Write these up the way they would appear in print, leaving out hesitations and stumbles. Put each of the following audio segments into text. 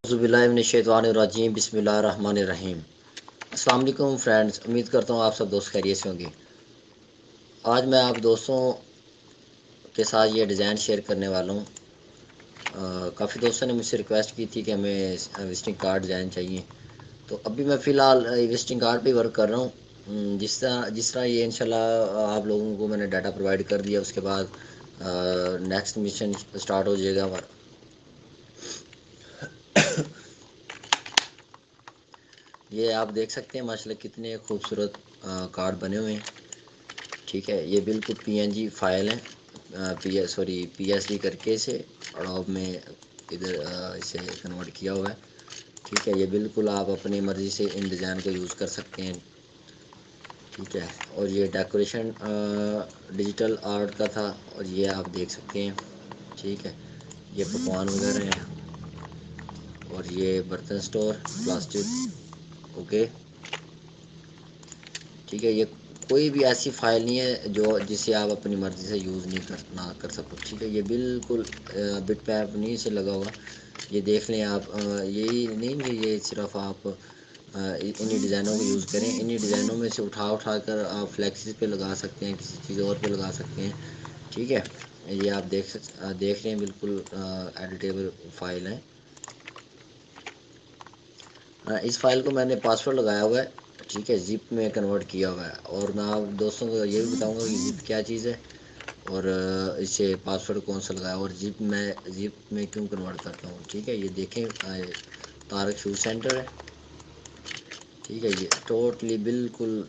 अज़ुबिल्लाहिमिनश्शैतानिर्रजीम बिस्मिल्लाहिर्रहमानिर्रहीम। अस्सलाम वालेकुम फ्रेंड्स, उम्मीद करता हूँ आप सब दोस्त खैरियत से होंगे। आज मैं आप दोस्तों के साथ ये डिज़ाइन शेयर करने वाला हूँ। काफ़ी दोस्तों ने मुझसे रिक्वेस्ट की थी कि हमें विजिटिंग कार्ड डिज़ाइन चाहिए, तो अभी मैं फ़िलहाल विजिटिंग कार्ड पे वर्क कर रहा हूँ। जिस तरह ये इंशाल्लाह आप लोगों को मैंने डाटा प्रोवाइड कर दिया, उसके बाद नेक्स्ट मिशन स्टार्ट हो जाएगा हमारा। ये आप देख सकते हैं माशाल्लाह कितने खूबसूरत कार्ड बने हुए हैं। ठीक है, ये बिल्कुल पीएनजी फाइल है, पीएसडी करके इसे अडोब में इधर इसे कन्वर्ट किया हुआ है। ठीक है, ये बिल्कुल आप अपनी मर्ज़ी से इन डिज़ाइन को यूज़ कर सकते हैं। ठीक है, और ये डेकोरेशन डिजिटल आर्ट का था, और ये आप देख सकते हैं। ठीक है, ये पकवान वगैरह हैं, और ये बर्तन स्टोर प्लास्टिक। ओके, ठीक है, ये कोई भी ऐसी फाइल नहीं है जो जिसे आप अपनी मर्ज़ी से यूज़ ना कर सको। ठीक है, ये बिल्कुल बिट पैप नहीं से लगा हुआ। ये देख लें आप, यही नहीं कि ये सिर्फ आप इन्हीं डिज़ाइनों को यूज़ करें। इन्हीं डिज़ाइनों में से उठा कर आप फ्लेक्सिस पे लगा सकते हैं, किसी चीज़ और पे लगा सकते हैं। ठीक है, ये आप देख रहे हैं, बिल्कुल एडिटेबल फाइल है। इस फाइल को मैंने पासवर्ड लगाया हुआ है। ठीक है, जिप में कन्वर्ट किया हुआ है, और मैं आप दोस्तों को ये भी बताऊंगा कि जिप क्या चीज़ है, और इसे पासवर्ड कौन सा लगाया, और जिप में क्यों कन्वर्ट करता हूँ। ठीक है, ये देखें, तारक शू सेंटर है। ठीक है, ये टोटली बिल्कुल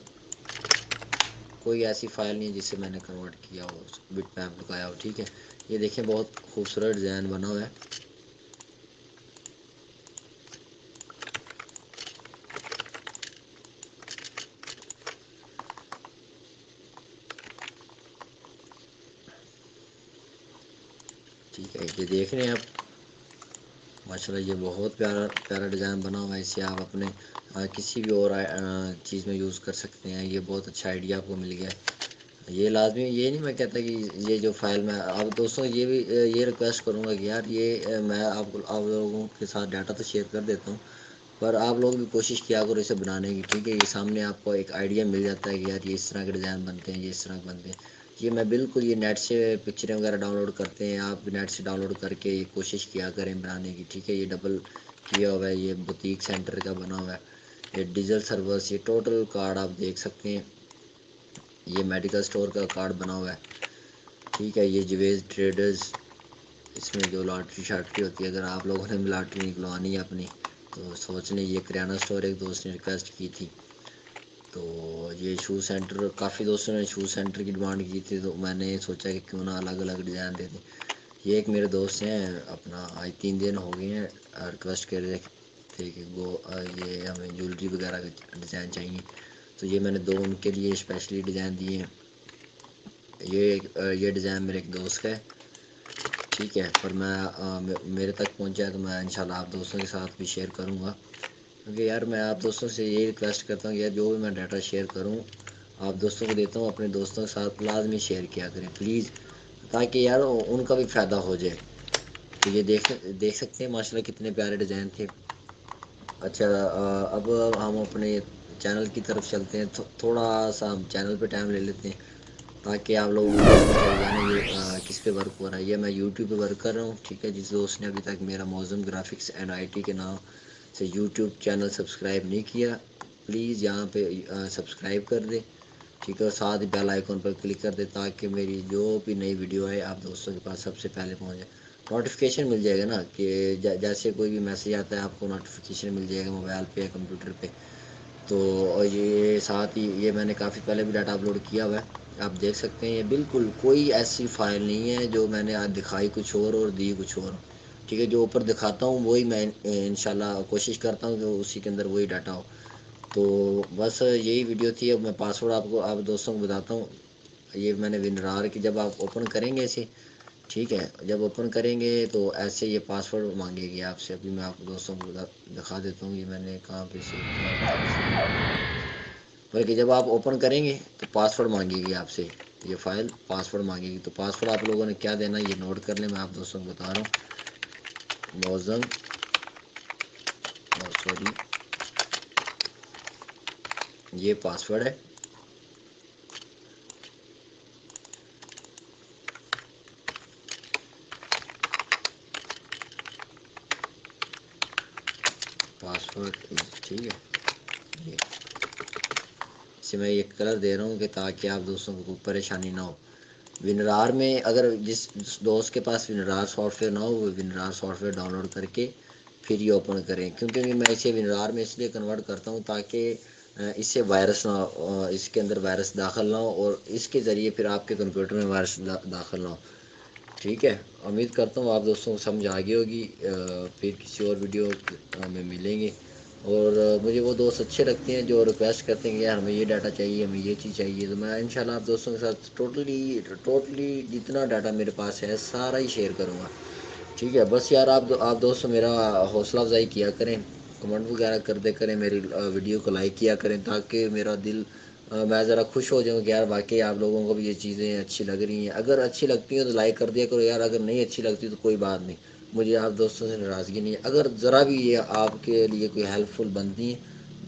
कोई ऐसी फाइल नहीं है जिसे मैंने कन्वर्ट किया हो, बिट मैप लगाया हो। ठीक है, ये देखें बहुत खूबसूरत डिज़ाइन बना हुआ है। ठीक है, ये देख रहे हैं आप, माशाल्लाह ये बहुत प्यारा प्यारा डिज़ाइन बना हुआ है। इसे आप अपने किसी भी और चीज़ में यूज़ कर सकते हैं। ये बहुत अच्छा आइडिया आपको मिल गया। ये लाजमी, ये नहीं मैं कहता कि ये जो फाइल मैं आप दोस्तों ये भी ये रिक्वेस्ट करूँगा कि यार ये मैं आप लोगों के साथ डाटा तो शेयर कर देता हूँ, पर आप लोग भी कोशिश किया करो इसे बनाने की। ठीक है, ये सामने आपको एक आइडिया मिल जाता है कि यार ये इस तरह के डिज़ाइन बनते हैं, ये इस तरह के बनते हैं। ये मैं बिल्कुल, ये नेट से पिक्चरें वगैरह डाउनलोड करते हैं, आप नेट से डाउनलोड करके ये कोशिश किया करें बनाने की। ठीक है, ये डबल किया हुआ है, ये बुटीक सेंटर का बना हुआ है। ये डिजिटल सर्वर्स, ये टोटल कार्ड आप देख सकते हैं। ये मेडिकल स्टोर का कार्ड बना हुआ है। ठीक है, ये जवेज ट्रेडर्स, इसमें जो लॉटरी शाटरी होती है, अगर आप लोगों ने लॉटरी निकलवानी है अपनी, तो सोच लें। ये किराना स्टोर एक दोस्त ने रिक्वेस्ट की थी, तो ये शू सेंटर, काफ़ी दोस्तों ने शू सेंटर की डिमांड की थी, तो मैंने सोचा कि क्यों ना अलग अलग डिज़ाइन दे दें। ये एक मेरे दोस्त हैं, अपना आज 3 दिन हो गए हैं, रिक्वेस्ट कर रहे थे कि ये हमें ज्वेलरी वगैरह के डिज़ाइन चाहिए, तो ये मैंने 2 उनके लिए स्पेशली डिज़ाइन दिए हैं। ये डिज़ाइन मेरे एक दोस्त का है। ठीक है, पर मेरे तक पहुंचा है तो मैं इंशाल्लाह आप दोस्तों के साथ भी शेयर करूंगा, क्योंकि यार मैं आप दोस्तों से यही रिक्वेस्ट करता हूँ कि यार जो भी मैं डाटा शेयर करूँ आप दोस्तों को देता हूँ, अपने दोस्तों के साथ लाजमी शेयर किया करें प्लीज़, ताकि यार उनका भी फ़ायदा हो जाए। तो ये देख सकते हैं माशाल्लाह कितने प्यारे डिज़ाइन थे। अच्छा, अब हम अपने चैनल की तरफ चलते हैं। थोड़ा सा हम चैनल पे टाइम ले लेते हैं, ताकि आप लोगों को पता चल जाए ना ये किस पे वर्क हो रहा है। ये मैं यूट्यूब पे वर्क कर रहा हूँ। ठीक है, जिस दोस्त ने अभी तक मेरा मौज़ूम ग्राफिक्स एंड आईटी के नाम से यूट्यूब चैनल सब्सक्राइब नहीं किया, प्लीज़ यहाँ पे सब्सक्राइब कर दे। ठीक है, और साथ ही बेल आइकन पर क्लिक कर दे, ताकि मेरी जो भी नई वीडियो है आप दोस्तों के पास सबसे पहले पहुँच जाए। नोटिफिकेशन मिल जाएगा ना, कि जैसे कोई भी मैसेज आता है आपको नोटिफिकेशन मिल जाएगा मोबाइल पे या कंप्यूटर पे। तो और ये साथ ही ये मैंने काफ़ी पहले भी डाटा अपलोड किया हुआ है, आप देख सकते हैं। ये बिल्कुल कोई ऐसी फाइल नहीं है जो मैंने आज दिखाई कुछ और दी कुछ और। ठीक है, जो ऊपर दिखाता हूँ वही मैं इंशाल्लाह कोशिश करता हूँ कि उसी के अंदर वही डाटा हो। तो बस यही वीडियो थी। अब मैं पासवर्ड आपको आप दोस्तों को बताता हूँ। ये मैंने विनरार की, जब आप ओपन करेंगे इसे, ठीक है, जब ओपन करेंगे तो ऐसे ये पासवर्ड मांगेगी आपसे। अभी मैं आपको दोस्तों को दिखा देता हूँ, ये मैंने कहाँ पे सेव किया था। बल्कि जब आप ओपन करेंगे तो पासवर्ड मांगेगी आपसे, ये फाइल पासवर्ड मांगेगी। तो पासवर्ड आप लोगों ने क्या देना, ये नोट कर लें, मैं आप दोस्तों को बता रहा हूँ। मौज़म सॉरी ये पासवर्ड है। पासवर्ड ठीक है, ये इसे मैं ये कलर दे रहा हूँ कि ताकि आप दोस्तों को परेशानी ना हो। विनरार में अगर जिस दोस्त के पास विनरार सॉफ्टवेयर ना हो वो विनरार सॉफ्टवेयर डाउनलोड करके फिर ये ओपन करें, क्योंकि मैं इसे विनरार में इसलिए कन्वर्ट करता हूँ ताकि इससे वायरस ना इसके अंदर वायरस दाखिल ना हो और इसके ज़रिए फिर आपके कंप्यूटर में वायरस दाखिल ना हो। ठीक है, उम्मीद करता हूँ आप दोस्तों को समझ आ गई होगी। फिर किसी और वीडियो में मिलेंगे। और मुझे वो दोस्त अच्छे लगते हैं जो रिक्वेस्ट करते हैं कि यार हमें ये डाटा चाहिए, हमें ये चीज़ चाहिए, तो मैं इंशाल्लाह आप दोस्तों के साथ टोटली जितना डाटा मेरे पास है सारा ही शेयर करूँगा। ठीक है, बस यार आप दोस्त मेरा हौसला अफजाई किया करें, कमेंट वगैरह कर दे करें, मेरी वीडियो को लाइक किया करें ताकि मेरा दिल मैं ज़रा खुश हो जाऊँ कि यार वाकई आप लोगों को भी ये चीज़ें अच्छी लग रही हैं। अगर अच्छी लगती हैं तो लाइक कर दिया करो यार, अगर नहीं अच्छी लगती तो कोई बात नहीं, मुझे आप दोस्तों से नाराज़गी नहीं है। अगर ज़रा भी ये आपके लिए कोई हेल्पफुल बनती है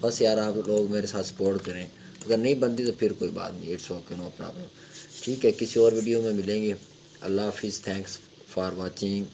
बस यार आप लोग मेरे साथ सपोर्ट करें, अगर नहीं बनती तो फिर कोई बात नहीं, इट्स ओके, नो प्रॉब्लम। ठीक है, किसी और वीडियो में मिलेंगे। अल्लाह हाफिज़, थैंक्स फॉर वॉचिंग।